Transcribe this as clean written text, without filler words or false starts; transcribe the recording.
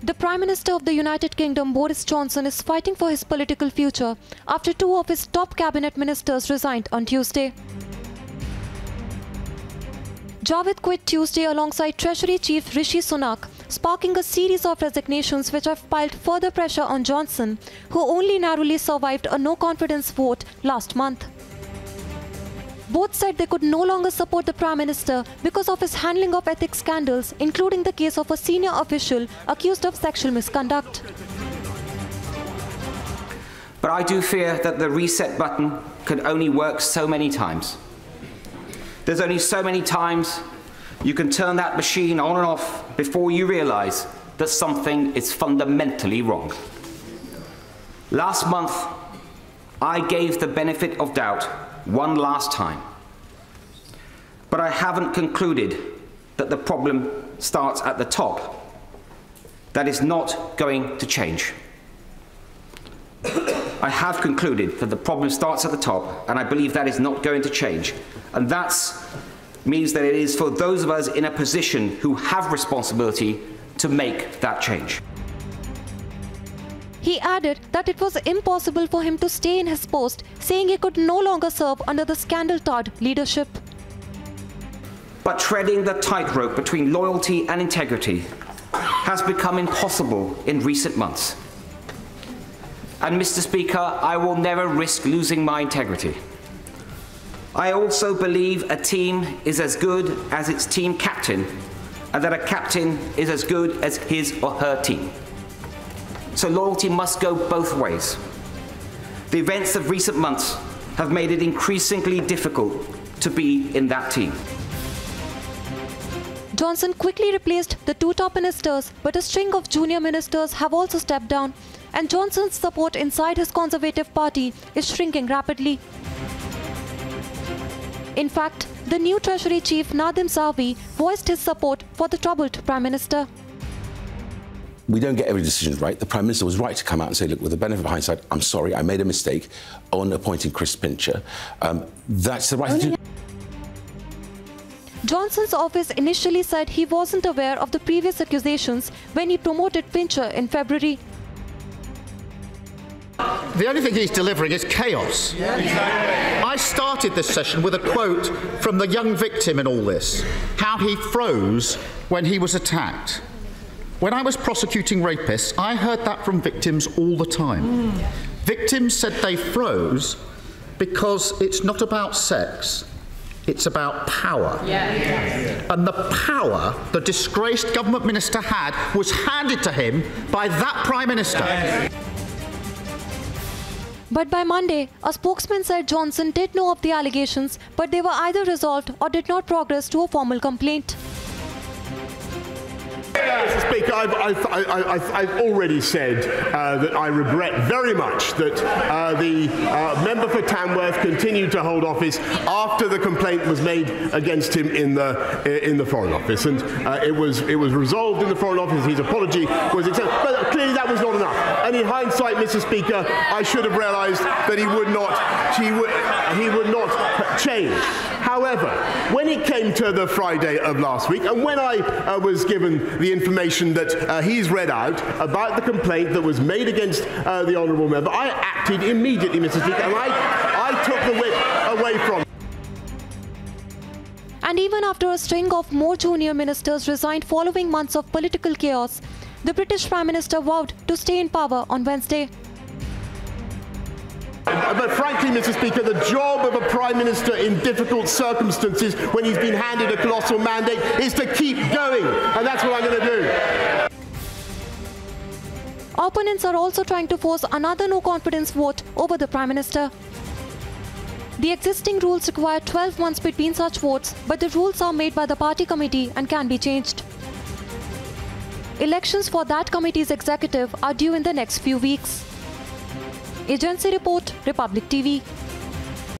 The Prime Minister of the United Kingdom, Boris Johnson, is fighting for his political future after two of his top cabinet ministers resigned on Tuesday. Javed quit Tuesday alongside Treasury Chief Rishi Sunak, sparking a series of resignations which have piled further pressure on Johnson, who only narrowly survived a no-confidence vote last month. Both said they could no longer support the Prime Minister because of his handling of ethics scandals, including the case of a senior official accused of sexual misconduct. But I do fear that the reset button can only work so many times. There's only so many times you can turn that machine on and off before you realise that something is fundamentally wrong. Last month, I gave the benefit of doubt one last time. But I haven't concluded that the problem starts at the top. That is not going to change. I have concluded that the problem starts at the top, and I believe that is not going to change. And that means that it is for those of us in a position who have responsibility to make that change. He added that it was impossible for him to stay in his post, saying he could no longer serve under the scandal-tarred leadership. But treading the tightrope between loyalty and integrity has become impossible in recent months. And Mr. Speaker, I will never risk losing my integrity. I also believe a team is as good as its team captain, and that a captain is as good as his or her team. So loyalty must go both ways. The events of recent months have made it increasingly difficult to be in that team. Johnson quickly replaced the two top ministers, but a string of junior ministers have also stepped down, and Johnson's support inside his Conservative Party is shrinking rapidly. In fact, the new Treasury Chief Nadim Zahawi voiced his support for the troubled Prime Minister. We don't get every decision right. The Prime Minister was right to come out and say, look, with the benefit of hindsight, I'm sorry, I made a mistake on appointing Chris Pincher. That's the right thing to do. Johnson's office initially said he wasn't aware of the previous accusations when he promoted Pincher in February. The only thing he's delivering is chaos. I started this session with a quote from the young victim in all this, how he froze when he was attacked. When I was prosecuting rapists, I heard that from victims all the time. Victims said they froze because it's not about sex, it's about power. And the power the disgraced government minister had was handed to him by that Prime Minister. But by Monday, a spokesman said Johnson did know of the allegations, but they were either resolved or did not progress to a formal complaint. Mr. Speaker, I've already said that I regret very much that the member for Tamworth continued to hold office after the complaint was made against him in the Foreign Office, and it was resolved in the Foreign Office. His apology was accepted, but clearly that was not enough. And in hindsight, Mr. Speaker, I should have realised that he would not change. However, when it came to the Friday of last week, and when I was given the information that he's read out about the complaint that was made against the honourable member, I acted immediately, Mr. Speaker, and I took the whip away from him. And even after a string of more junior ministers resigned following months of political chaos, the British Prime Minister vowed to stay in power on Wednesday. But frankly, Mr. Speaker, the job of a Prime Minister in difficult circumstances when he's been handed a colossal mandate is to keep going, and that's what I'm going to do. Opponents are also trying to force another no-confidence vote over the Prime Minister. The existing rules require 12 months between such votes, but the rules are made by the party committee and can be changed. Elections for that committee's executive are due in the next few weeks. Agency Report, Republic TV.